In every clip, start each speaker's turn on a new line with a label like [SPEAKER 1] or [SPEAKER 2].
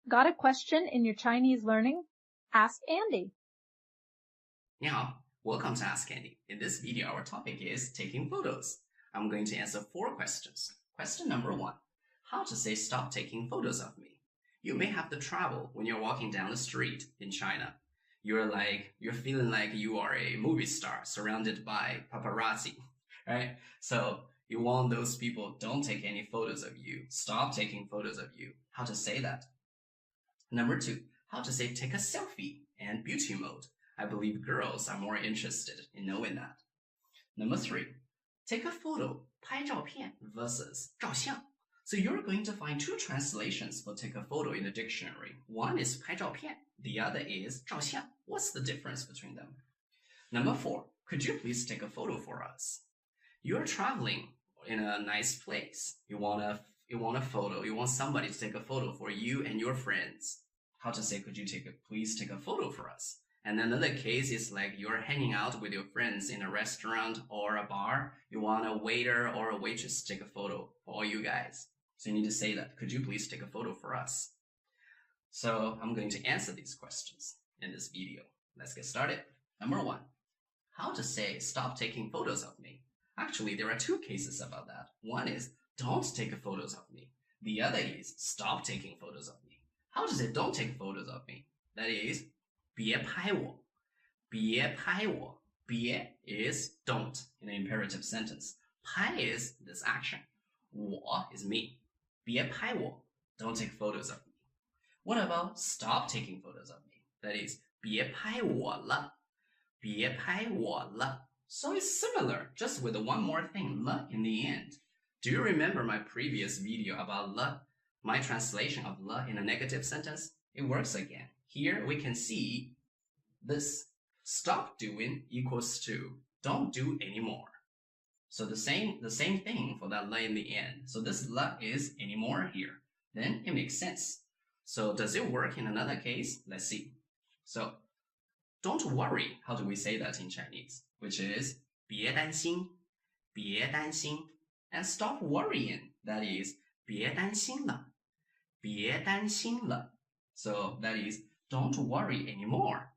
[SPEAKER 1] Got a question in your Chinese learning? Ask Andy.
[SPEAKER 2] 你好, welcome to Ask Andy. In this video, our topic is taking photos. I'm going to answer 4 questions. Question number 1. How to say stop taking photos of me? You may have the trouble when you're walking down the street in China. You're feeling like you are a movie star surrounded by paparazzi, right? So you want those people don't take any photos of you. Stop taking photos of you. How to say that? Number 2, how to say take a selfie and beauty mode. I believe girls are more interested in knowing that. Number 3, take a photo, 拍照片 versus 照相. So you're going to find 2 translations for take a photo in the dictionary. One is 拍照片, the other is 照相. What's the difference between them? Number 4, could you please take a photo for us? You're traveling in a nice place. You want a photo. You want somebody to take a photo for you and your friends. How to say, could you please take a photo for us? And another case is like you're hanging out with your friends in a restaurant or a bar. You want a waiter or a waitress to take a photo for all you guys. So you need to say that, could you please take a photo for us? So I'm going to answer these questions in this video. Let's get started. Number 1, how to say stop taking photos of me. Actually, there are 2 cases about that. One is don't take photos of me. The other is stop taking photos of me. How to say don't take photos of me? That is 别拍我. 别拍我. 别 is don't in an imperative sentence. 拍 is this action. 我 is me. 别拍我. Don't take photos of me. What about stop taking photos of me? That is 别拍我了. 别拍我了. So it's similar, just with one more thing, 了 in the end. Do you remember my previous video about 了? My translation of 了 in a negative sentence? It works again. Here we can see this stop doing equals to don't do anymore. So the same thing for that 了 in the end. So this 了 is anymore here. Then it makes sense. So does it work in another case? Let's see. So don't worry, how do we say that in Chinese? Which is 别担心, 别担心. And stop worrying, that is 别担心了, 别担心了. So that is don't worry anymore.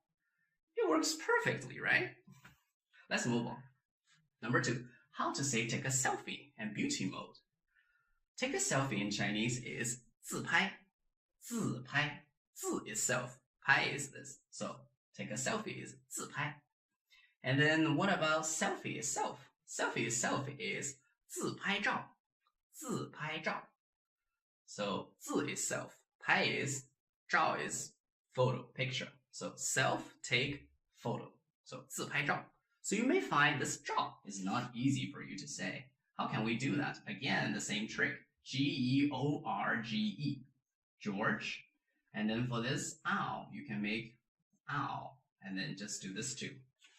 [SPEAKER 2] It works perfectly, right? Let's move on. Number 2, how to say take a selfie and beauty mode. Take a selfie in Chinese is 自拍, 自拍. 自 is self, 拍 is this. So take a selfie is 自拍. And then what about selfie itself? Selfie itself is 自拍照, 自拍照. So 自 is self, 拍 is, 照 is photo, picture. So self, take, photo. So 自拍照. So you may find this 照 is not easy for you to say. How can we do that? Again, the same trick. George. George. And then for this ow, you can make ow. And then just do this too.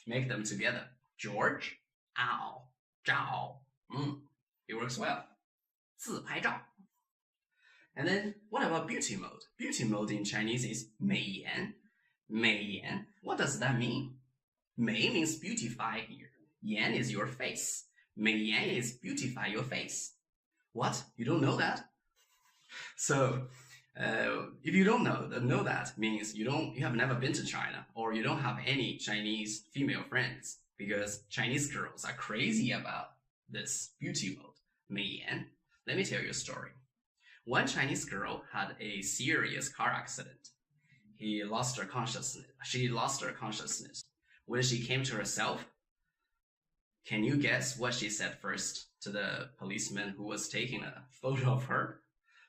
[SPEAKER 2] Make them together. George, ow, 照. It works well. 自拍照. And then what about beauty mode? Beauty mode in Chinese is 美颜. 美颜. What does that mean? 美 means beautify here. 颜 is your face. 美颜 is beautify your face. What? You don't know that? So if you don't know that means you have never been to China, or you don't have any Chinese female friends, because Chinese girls are crazy about this beauty mode, 美颜. Let me tell you a story. One Chinese girl had a serious car accident. She lost her consciousness. When she came to herself, can you guess what she said first to the policeman who was taking a photo of her?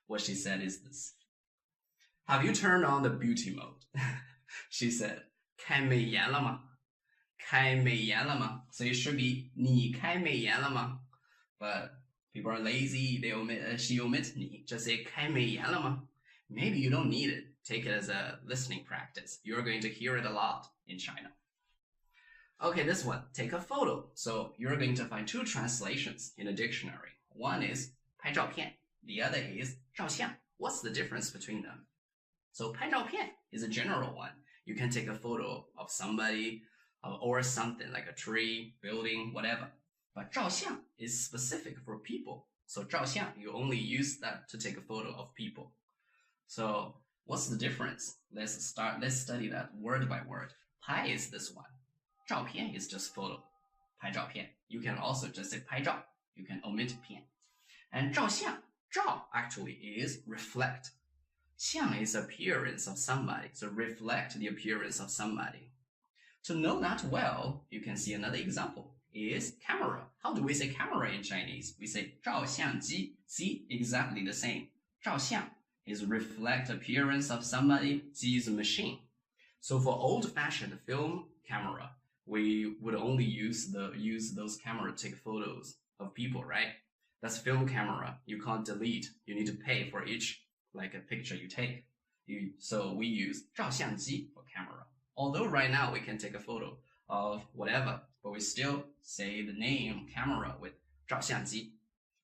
[SPEAKER 2] What she said is this: have you turned on the beauty mode? She said, 开美颜了吗? 开美颜了吗? So it should be 你开美颜了吗? But people are lazy, she omits 你, just say 开美颜了吗? Maybe you don't need it. Take it as a listening practice. You're going to hear it a lot in China. Okay, this one, take a photo. So you're going to find 2 translations in a dictionary. One is 拍照片, the other is 照相. What's the difference between them? So 拍照片 is a general one. You can take a photo of somebody or something like a tree, building, whatever. But 照相 is specific for people. So 照相, you only use that to take a photo of people. So What's the difference? Let's study that word by word. 拍 is this one. 照片 is just photo. 拍照片. You can also just say 拍照. You can omit 片. And 照相, 照 actually is reflect. 相 is appearance of somebody, so reflect the appearance of somebody. To know that well, you can see another example is camera. How do we say camera in Chinese? We say 照相机. See, exactly the same. 照相 is reflect appearance of somebody, 机 is a machine. So for old-fashioned film camera, we would only use those camera to take photos of people, right? That's film camera. You can't delete. You need to pay for each like a picture you take. So we use 照相机 for camera. Although right now we can take a photo of whatever, but we still say the name camera with 照相机.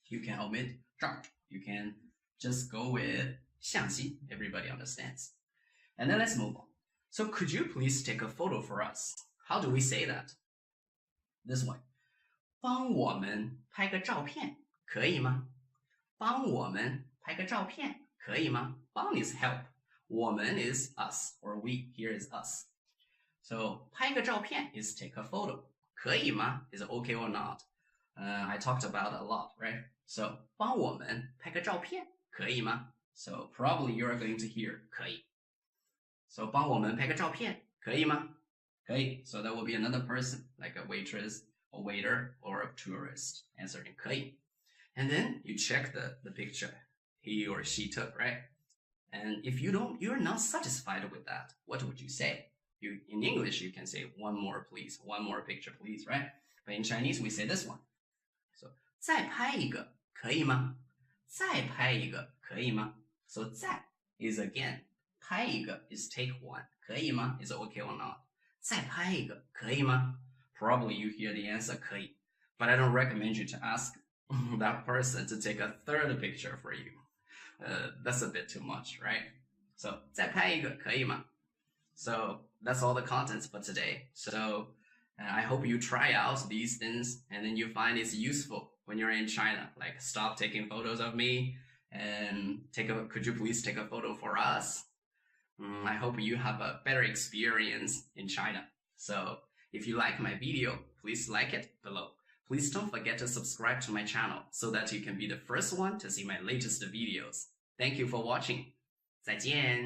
[SPEAKER 2] You can omit 照. You can just go with 相机. Everybody understands. And then let's move on. So could you please take a photo for us? How do we say that? This one. 帮我们拍个照片可以吗？帮我们拍个照片可以吗？帮 is help. 我们 is us, or we. Here is us. So 拍个照片 is take a photo. 可以吗 is okay or not. I talked about a lot, right? So 帮我们拍个照片可以吗？ So probably you are going to hear 可以. So 帮我们拍个照片可以吗？可以. So that will be another person, like a waitress, a waiter, or a tourist answering 可以. And then you check the picture he or she took, right? And if you're not satisfied with that, what would you say? In English, you can say one more, please. One more picture, please, right? But in Chinese, we say this one. So 再拍一个可以吗？再拍一个可以吗？ So 再 is again. 拍一个 is take one. 可以吗 is okay or not. 再拍一个可以吗？ Probably you hear the answer 可以. But I don't recommend you to ask that person to take a third picture for you. That's a bit too much, right? So 再拍一个可以吗？ So that's all the contents for today. So I hope you try out these things and then you find it's useful when you're in China. Like stop taking photos of me and could you please take a photo for us? I hope you have a better experience in China. So if you like my video, please like it below. Please don't forget to subscribe to my channel so that you can be the first one to see my latest videos. Thank you for watching. 再见.